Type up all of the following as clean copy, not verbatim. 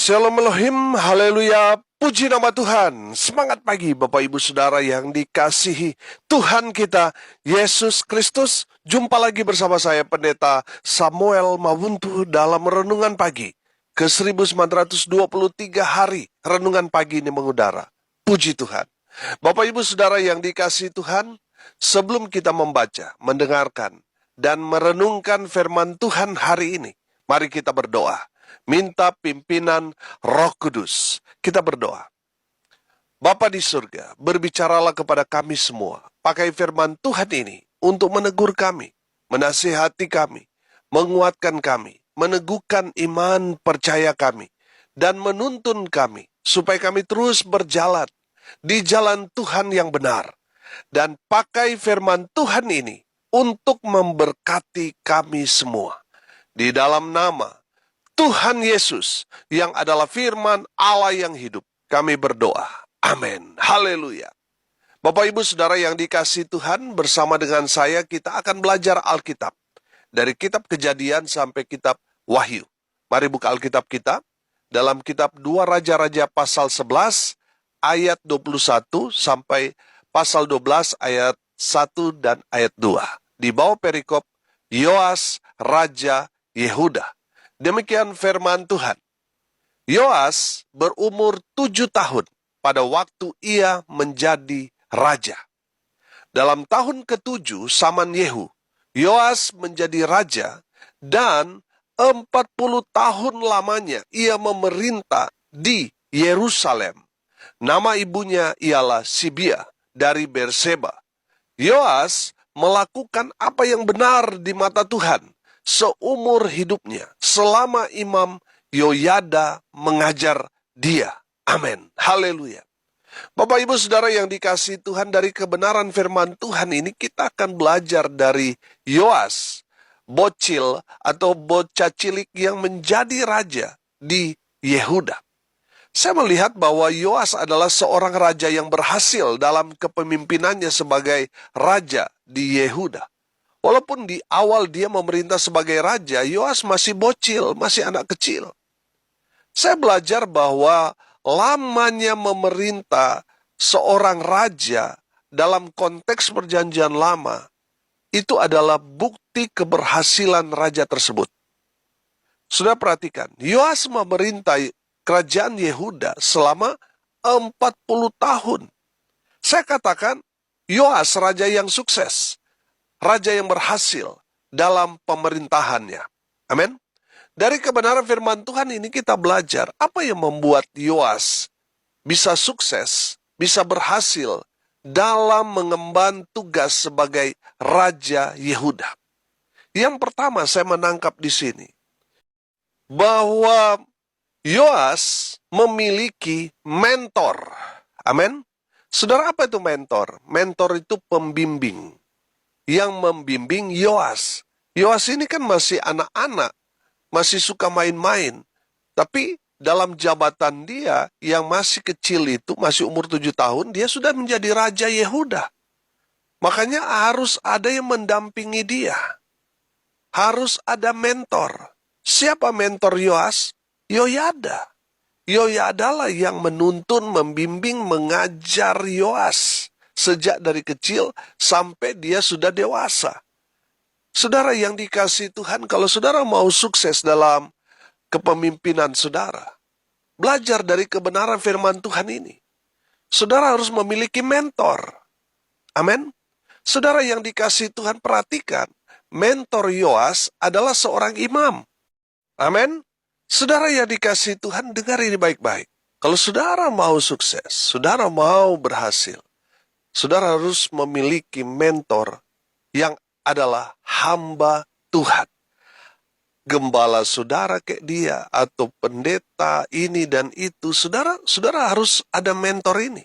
Shalom Elohim, haleluya, puji nama Tuhan. Semangat pagi Bapak Ibu Saudara yang dikasihi Tuhan kita, Yesus Kristus. Jumpa lagi bersama saya Pendeta Samuel Mawuntu dalam Renungan Pagi. Ke 1923 hari Renungan Pagi ini mengudara. Puji Tuhan. Bapak Ibu Saudara yang dikasihi Tuhan, sebelum kita membaca, mendengarkan, dan merenungkan firman Tuhan hari ini, mari kita berdoa. Minta pimpinan Roh Kudus. Kita berdoa. Bapa di surga, berbicaralah kepada kami semua. Pakai firman Tuhan ini untuk menegur kami, menasihati kami, menguatkan kami, meneguhkan iman percaya kami, dan menuntun kami supaya kami terus berjalan di jalan Tuhan yang benar. Dan pakai firman Tuhan ini untuk memberkati kami semua. Di dalam nama Tuhan Yesus yang adalah firman Allah yang hidup, kami berdoa. Amin. Haleluya. Bapak Ibu Saudara yang dikasihi Tuhan, bersama dengan saya kita akan belajar Alkitab. Dari kitab Kejadian sampai kitab Wahyu. Mari buka Alkitab kita. Dalam kitab 2 Raja-Raja pasal 11 ayat 21 sampai pasal 12 ayat 1 dan ayat 2. Di bawah perikop Yoas Raja Yehuda. Demikian firman Tuhan. Yoas berumur 7 tahun pada waktu ia menjadi raja. Dalam tahun ke-7 zaman Yehu, Yoas menjadi raja dan 40 tahun lamanya ia memerintah di Yerusalem. Nama ibunya ialah Sibia dari Berseba. Yoas melakukan apa yang benar di mata Tuhan seumur hidupnya, selama Imam Yoyada mengajar dia. Amin. Haleluya. Bapak Ibu Saudara yang dikasihi Tuhan, dari kebenaran firman Tuhan ini kita akan belajar dari Yoas, bocil atau bocah cilik yang menjadi raja di Yehuda. Saya melihat bahwa Yoas adalah seorang raja yang berhasil dalam kepemimpinannya sebagai raja di Yehuda. Walaupun di awal dia memerintah sebagai raja, Yoas masih bocil, masih anak kecil. Saya belajar bahwa lamanya memerintah seorang raja dalam konteks perjanjian lama, itu adalah bukti keberhasilan raja tersebut. Sudah perhatikan, Yoas memerintah kerajaan Yehuda selama 40 tahun. Saya katakan, Yoas raja yang sukses. Raja yang berhasil dalam pemerintahannya. Amin. Dari kebenaran firman Tuhan ini kita belajar apa yang membuat Yoas bisa sukses, bisa berhasil dalam mengemban tugas sebagai Raja Yehuda. Yang pertama saya menangkap di sini bahwa Yoas memiliki mentor. Amin. Saudara, apa itu mentor? Mentor itu pembimbing yang membimbing Yoas. Yoas ini kan masih anak-anak, masih suka main-main. Tapi dalam jabatan dia yang masih kecil itu, masih umur 7 tahun, dia sudah menjadi Raja Yehuda. Makanya harus ada yang mendampingi dia. Harus ada mentor. Siapa mentor Yoas? Yoyada. Yoyada lah yang menuntun, membimbing, mengajar Yoas. Sejak dari kecil sampai dia sudah dewasa. Saudara yang dikasihi Tuhan, kalau saudara mau sukses dalam kepemimpinan saudara, belajar dari kebenaran firman Tuhan ini. Saudara harus memiliki mentor. Amin. Saudara yang dikasihi Tuhan, perhatikan. Mentor Yoas adalah seorang imam. Amin. Saudara yang dikasihi Tuhan, dengar ini baik-baik. Kalau saudara mau sukses, saudara mau berhasil, saudara harus memiliki mentor yang adalah hamba Tuhan. Gembala saudara kayak dia, atau pendeta ini dan itu, saudara harus ada mentor ini.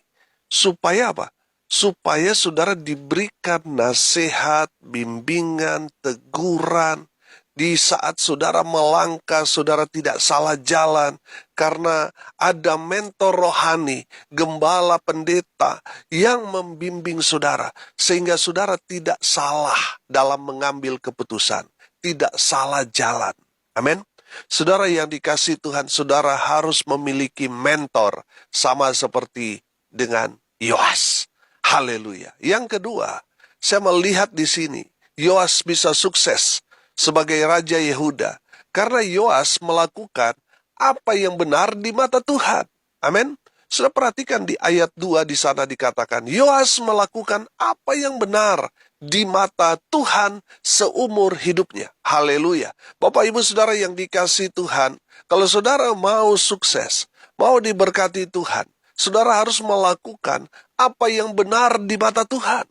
Supaya apa? Supaya saudara diberikan nasihat, bimbingan, teguran. Di saat saudara melangkah, saudara tidak salah jalan. Karena ada mentor rohani, gembala pendeta yang membimbing saudara. Sehingga saudara tidak salah dalam mengambil keputusan. Tidak salah jalan. Amin. Saudara yang dikasihi Tuhan, saudara harus memiliki mentor sama seperti dengan Yoas. Haleluya. Yang kedua, saya melihat di sini, Yoas bisa sukses sebagai Raja Yehuda karena Yoas melakukan apa yang benar di mata Tuhan. Amin. Sudah perhatikan di ayat 2 di sana dikatakan, Yoas melakukan apa yang benar di mata Tuhan seumur hidupnya. Haleluya. Bapak Ibu Saudara yang dikasihi Tuhan, kalau saudara mau sukses, mau diberkati Tuhan, saudara harus melakukan apa yang benar di mata Tuhan.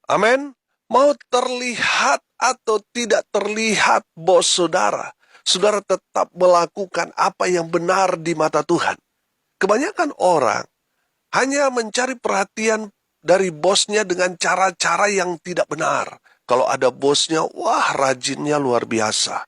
Amin. Mau terlihat atau tidak terlihat bos saudara, saudara tetap melakukan apa yang benar di mata Tuhan. Kebanyakan orang hanya mencari perhatian dari bosnya dengan cara-cara yang tidak benar. Kalau ada bosnya, wah rajinnya luar biasa.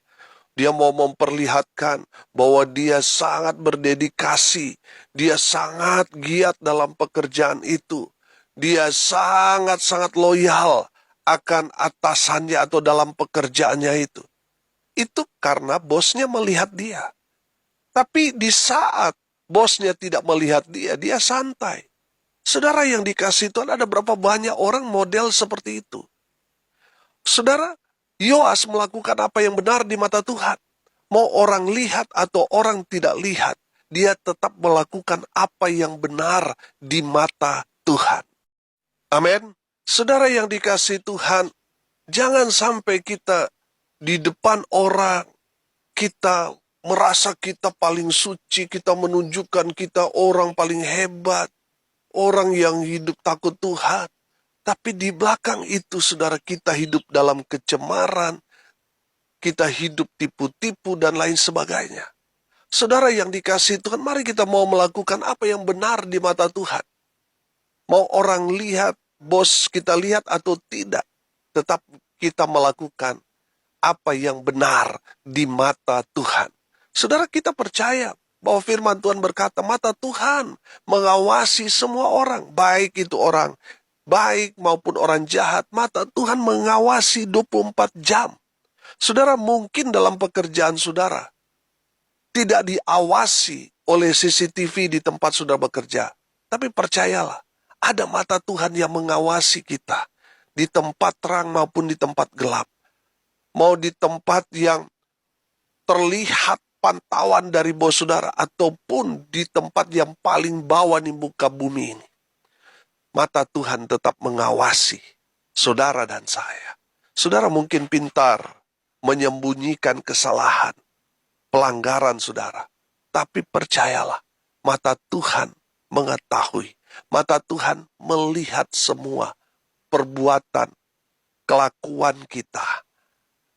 Dia mau memperlihatkan bahwa dia sangat berdedikasi. Dia sangat giat dalam pekerjaan itu. Dia sangat-sangat loyal akan atasannya atau dalam pekerjaannya itu. Itu karena bosnya melihat dia. Tapi di saat bosnya tidak melihat dia, dia santai. Saudara yang dikasih Tuhan, ada berapa banyak orang model seperti itu. Saudara, Yoas melakukan apa yang benar di mata Tuhan. Mau orang lihat atau orang tidak lihat, dia tetap melakukan apa yang benar di mata Tuhan. Amin. Saudara yang dikasih Tuhan, jangan sampai kita di depan orang, kita merasa kita paling suci, kita menunjukkan kita orang paling hebat, orang yang hidup takut Tuhan. Tapi di belakang itu, saudara, kita hidup dalam kecemaran, kita hidup tipu-tipu dan lain sebagainya. Saudara yang dikasihi Tuhan, mari kita mau melakukan apa yang benar di mata Tuhan. Mau orang lihat, bos kita lihat atau tidak, tetap kita melakukan apa yang benar di mata Tuhan. Saudara, kita percaya bahwa firman Tuhan berkata, mata Tuhan mengawasi semua orang, baik itu orang baik maupun orang jahat. Mata Tuhan mengawasi 24 jam. Saudara, mungkin dalam pekerjaan saudara tidak diawasi oleh CCTV di tempat saudara bekerja. Tapi percayalah, ada mata Tuhan yang mengawasi kita di tempat terang maupun di tempat gelap. Mau di tempat yang terlihat pantauan dari bos saudara, ataupun di tempat yang paling bawah di muka bumi ini. Mata Tuhan tetap mengawasi saudara dan saya. Saudara mungkin pintar menyembunyikan kesalahan, pelanggaran saudara. Tapi percayalah, mata Tuhan mengetahui. Mata Tuhan melihat semua perbuatan, kelakuan kita.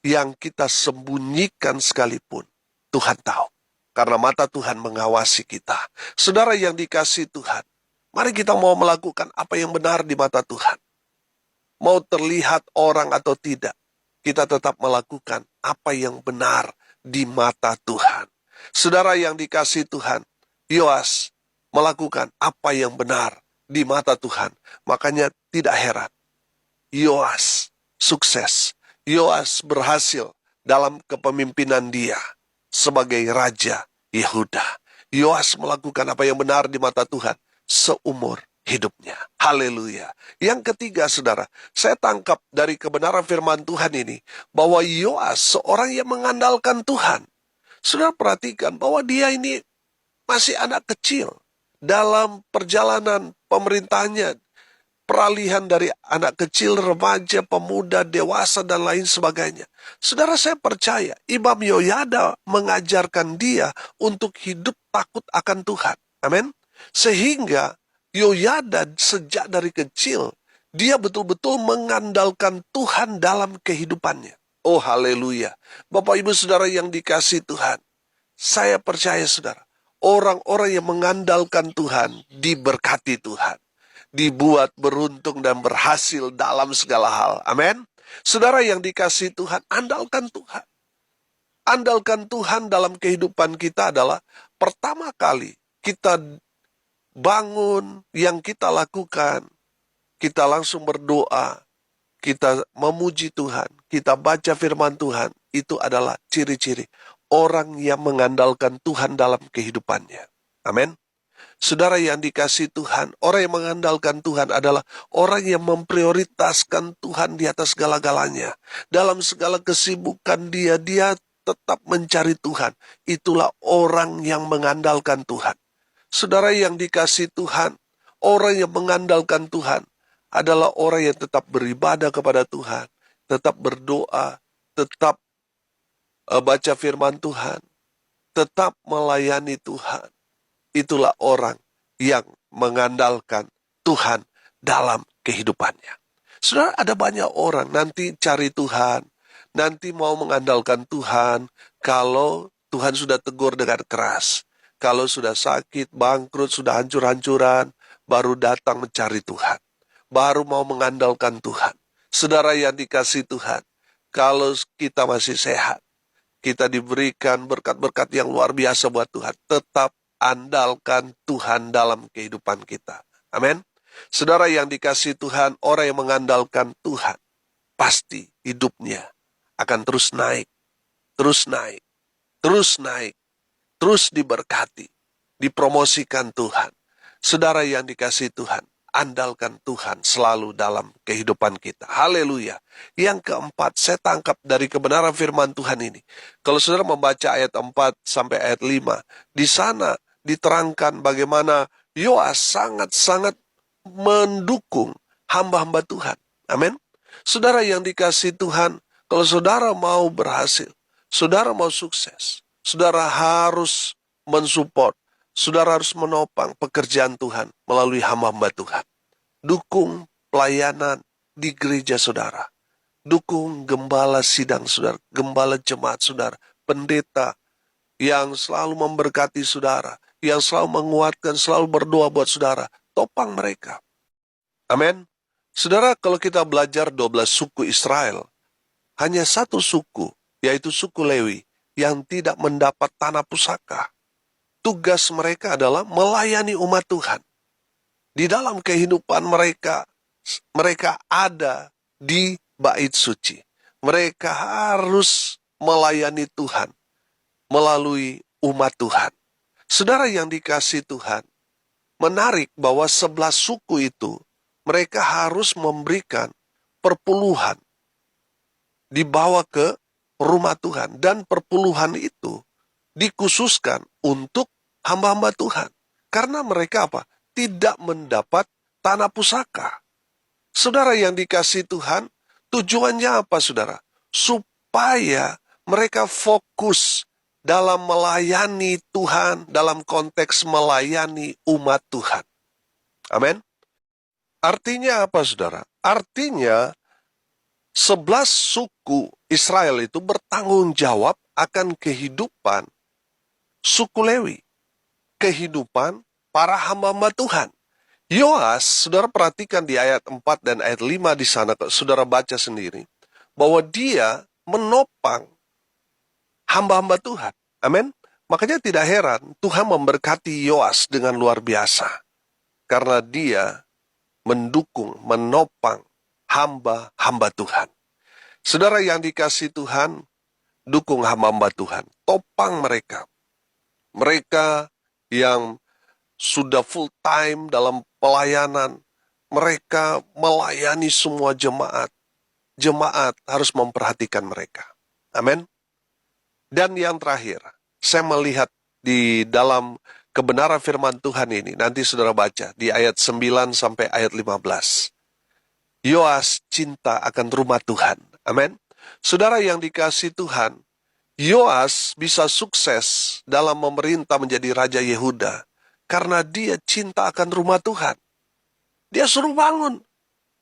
Yang kita sembunyikan sekalipun, Tuhan tahu. Karena mata Tuhan mengawasi kita. Saudara yang dikasihi Tuhan, mari kita mau melakukan apa yang benar di mata Tuhan. Mau terlihat orang atau tidak, kita tetap melakukan apa yang benar di mata Tuhan. Saudara yang dikasihi Tuhan, Yoas melakukan apa yang benar di mata Tuhan. Makanya tidak heran, Yoas sukses. Yoas berhasil dalam kepemimpinan dia sebagai Raja Yehuda. Yoas melakukan apa yang benar di mata Tuhan seumur hidupnya. Haleluya. Yang ketiga, saudara, saya tangkap dari kebenaran firman Tuhan ini bahwa Yoas seorang yang mengandalkan Tuhan. Saudara perhatikan bahwa dia ini masih anak kecil dalam perjalanan pemerintahnya. Peralihan dari anak kecil, remaja, pemuda, dewasa, dan lain sebagainya. Saudara, saya percaya Imam Yoyada mengajarkan dia untuk hidup takut akan Tuhan. Amin. Sehingga Yoyada sejak dari kecil, dia betul-betul mengandalkan Tuhan dalam kehidupannya. Oh haleluya. Bapak Ibu Saudara yang dikasihi Tuhan, saya percaya saudara, orang-orang yang mengandalkan Tuhan diberkati Tuhan, dibuat beruntung dan berhasil dalam segala hal. Amin. Saudara yang dikasihi Tuhan, andalkan Tuhan. Andalkan Tuhan dalam kehidupan kita adalah pertama kali kita bangun, yang kita lakukan, kita langsung berdoa, kita memuji Tuhan, kita baca firman Tuhan, itu adalah ciri-ciri orang yang mengandalkan Tuhan dalam kehidupannya. Amin. Saudara yang dikasihi Tuhan, orang yang mengandalkan Tuhan adalah orang yang memprioritaskan Tuhan di atas segala-galanya. Dalam segala kesibukan dia tetap mencari Tuhan. Itulah orang yang mengandalkan Tuhan. Saudara yang dikasihi Tuhan, orang yang mengandalkan Tuhan adalah orang yang tetap beribadah kepada Tuhan, tetap berdoa, tetap baca firman Tuhan, tetap melayani Tuhan. Itulah orang yang mengandalkan Tuhan dalam kehidupannya. Saudara, ada banyak orang nanti cari Tuhan, nanti mau mengandalkan Tuhan kalau Tuhan sudah tegur dengan keras. Kalau sudah sakit, bangkrut, sudah hancur-hancuran, baru datang mencari Tuhan. Baru mau mengandalkan Tuhan. Saudara yang dikasihi Tuhan, kalau kita masih sehat, kita diberikan berkat-berkat yang luar biasa buat Tuhan, tetap andalkan Tuhan dalam kehidupan kita. Amin. Saudara yang dikasihi Tuhan, orang yang mengandalkan Tuhan, pasti hidupnya akan terus naik, terus naik, terus naik, terus diberkati, dipromosikan Tuhan. Saudara yang dikasihi Tuhan, andalkan Tuhan selalu dalam kehidupan kita. Haleluya. Yang keempat, saya tangkap dari kebenaran firman Tuhan ini. Kalau saudara membaca ayat 4 sampai ayat 5, di sana diterangkan bagaimana Yoas sangat-sangat mendukung hamba-hamba Tuhan. Amin. Saudara yang dikasihi Tuhan, kalau saudara mau berhasil, saudara mau sukses, saudara harus mensupport, saudara harus menopang pekerjaan Tuhan melalui hamba-hamba Tuhan. Dukung pelayanan di gereja saudara. Dukung gembala sidang saudara, gembala jemaat saudara, pendeta yang selalu memberkati saudara, yang selalu menguatkan, selalu berdoa buat saudara. Topang mereka. Amin. Saudara, kalau kita belajar 12 suku Israel, hanya satu suku, yaitu suku Lewi, yang tidak mendapat tanah pusaka. Tugas mereka adalah melayani umat Tuhan. Di dalam kehidupan mereka ada di bait suci. Mereka harus melayani Tuhan melalui umat Tuhan. Saudara yang dikasihi Tuhan, menarik bahwa 11 suku itu, mereka harus memberikan perpuluhan dibawa ke rumah Tuhan. Dan perpuluhan itu dikhususkan untuk hamba-hamba Tuhan. Karena mereka apa? Tidak mendapat tanah pusaka. Saudara yang dikasihi Tuhan, tujuannya apa saudara? Supaya mereka fokus dalam melayani Tuhan, dalam konteks melayani umat Tuhan. Amin. Artinya apa saudara? Artinya 11 suku Israel itu bertanggung jawab akan kehidupan suku Lewi. Kehidupan para hamba-hamba Tuhan. Yoas, saudara perhatikan di ayat 4 dan ayat 5 di sana, saudara baca sendiri, bahwa dia menopang hamba-hamba Tuhan. Amin. Makanya tidak heran Tuhan memberkati Yoas dengan luar biasa. Karena dia mendukung, menopang hamba-hamba Tuhan. Saudara yang dikasihi Tuhan, dukung hamba-hamba Tuhan. Topang mereka. Mereka yang sudah full time dalam pelayanan. Mereka melayani semua jemaat. Jemaat harus memperhatikan mereka. Amin. Dan yang terakhir, saya melihat di dalam kebenaran firman Tuhan ini, nanti saudara baca di ayat 9 sampai ayat 15. Yoas cinta akan rumah Tuhan. Amin. Saudara yang dikasihi Tuhan, Yoas bisa sukses dalam memerintah menjadi Raja Yehuda karena dia cinta akan rumah Tuhan. Dia suruh bangun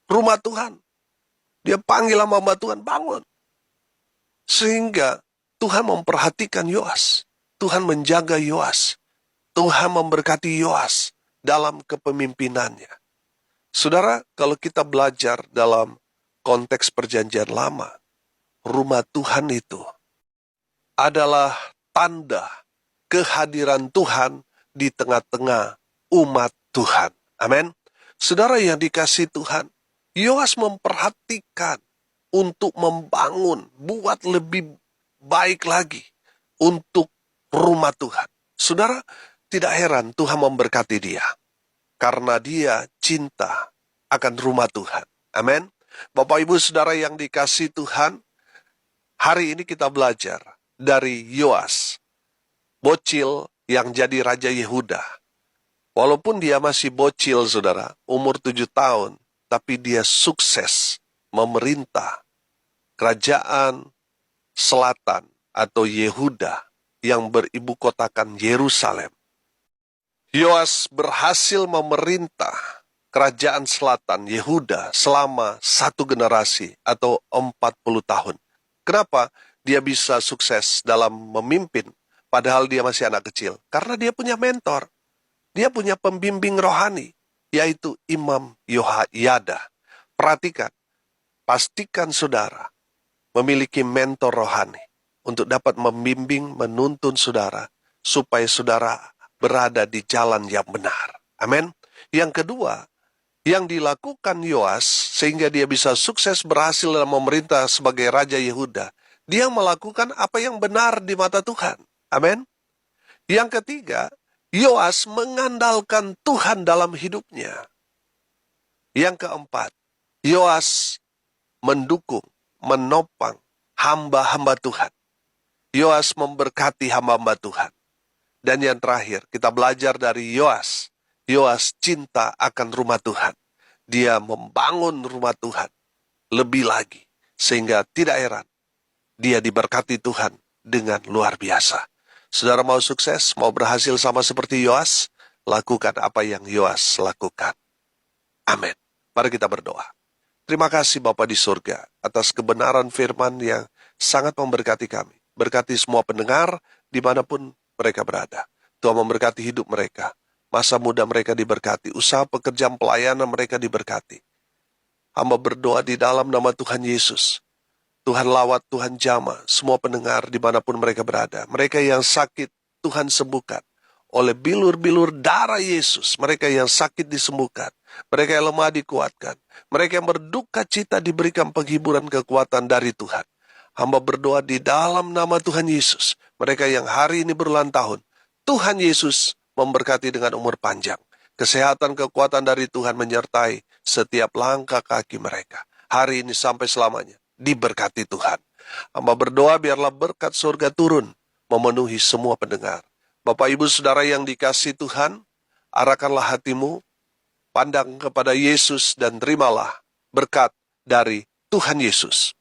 rumah Tuhan. Dia panggil hamba Tuhan, bangun. Sehingga Tuhan memperhatikan Yoas. Tuhan menjaga Yoas. Tuhan memberkati Yoas dalam kepemimpinannya. Saudara, kalau kita belajar dalam konteks perjanjian lama, rumah Tuhan itu adalah tanda kehadiran Tuhan di tengah-tengah umat Tuhan. Amin. Saudara yang dikasihi Tuhan, Yoas memperhatikan untuk membangun, buat lebih baik lagi untuk rumah Tuhan. Saudara, tidak heran Tuhan memberkati dia, karena dia cinta akan rumah Tuhan. Amin. Bapak Ibu Saudara yang dikasihi Tuhan, hari ini kita belajar dari Yoas, bocil yang jadi Raja Yehuda. Walaupun dia masih bocil, saudara, umur 7 tahun, tapi dia sukses memerintah kerajaan selatan atau Yehuda yang beribu kotakan Yerusalem. Yoas berhasil memerintah kerajaan selatan Yehuda selama 1 generasi atau 40 tahun. Kenapa dia bisa sukses dalam memimpin padahal dia masih anak kecil? Karena dia punya mentor. Dia punya pembimbing rohani, yaitu Imam Yoyada. Perhatikan, pastikan saudara memiliki mentor rohani untuk dapat membimbing, menuntun saudara, supaya saudara berada di jalan yang benar. Amin. Yang kedua, yang dilakukan Yoas, sehingga dia bisa sukses berhasil dalam memerintah sebagai Raja Yehuda, dia melakukan apa yang benar di mata Tuhan. Amin. Yang ketiga, Yoas mengandalkan Tuhan dalam hidupnya. Yang keempat, Yoas mendukung, menopang hamba-hamba Tuhan. Yoas memberkati hamba-hamba Tuhan. Dan yang terakhir, kita belajar dari Yoas. Yoas cinta akan rumah Tuhan. Dia membangun rumah Tuhan lebih lagi, sehingga tidak heran dia diberkati Tuhan dengan luar biasa. Saudara mau sukses, mau berhasil sama seperti Yoas, lakukan apa yang Yoas lakukan. Amin. Mari kita berdoa. Terima kasih Bapa di surga atas kebenaran firman yang sangat memberkati kami. Berkati semua pendengar dimanapun mereka berada. Tuhan memberkati hidup mereka. Masa muda mereka diberkati. Usaha pekerjaan pelayanan mereka diberkati. Hamba berdoa di dalam nama Tuhan Yesus. Tuhan lawat, Tuhan jamah semua pendengar dimanapun mereka berada. Mereka yang sakit, Tuhan sembuhkan. Oleh bilur-bilur darah Yesus, mereka yang sakit disembuhkan. Mereka yang lemah dikuatkan. Mereka yang berduka cita diberikan penghiburan kekuatan dari Tuhan. Hamba berdoa di dalam nama Tuhan Yesus. Mereka yang hari ini berulang tahun, Tuhan Yesus memberkati dengan umur panjang. Kesehatan, kekuatan dari Tuhan menyertai setiap langkah kaki mereka. Hari ini sampai selamanya. Diberkati Tuhan. Hamba berdoa biarlah berkat surga turun memenuhi semua pendengar. Bapak Ibu Saudara yang dikasihi Tuhan, arahkanlah hatimu, pandang kepada Yesus dan terimalah berkat dari Tuhan Yesus.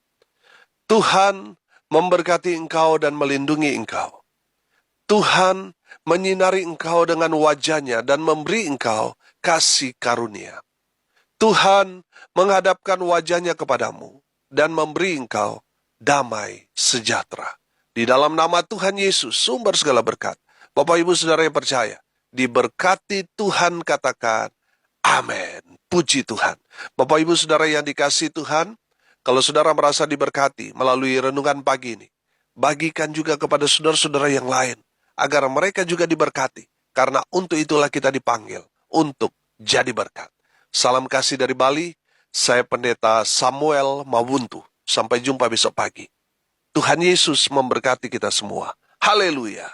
Tuhan memberkati engkau dan melindungi engkau. Tuhan menyinari engkau dengan wajah-Nya dan memberi engkau kasih karunia. Tuhan menghadapkan wajah-Nya kepadamu dan memberi engkau damai sejahtera. Di dalam nama Tuhan Yesus, sumber segala berkat. Bapak Ibu Saudara yang percaya, diberkati Tuhan, katakan, amin. Puji Tuhan. Bapak Ibu Saudara yang dikasihi Tuhan, kalau saudara merasa diberkati melalui renungan pagi ini, bagikan juga kepada saudara-saudara yang lain, agar mereka juga diberkati. Karena untuk itulah kita dipanggil, untuk jadi berkat. Salam kasih dari Bali. Saya Pendeta Samuel Mawuntu. Sampai jumpa besok pagi. Tuhan Yesus memberkati kita semua. Haleluya.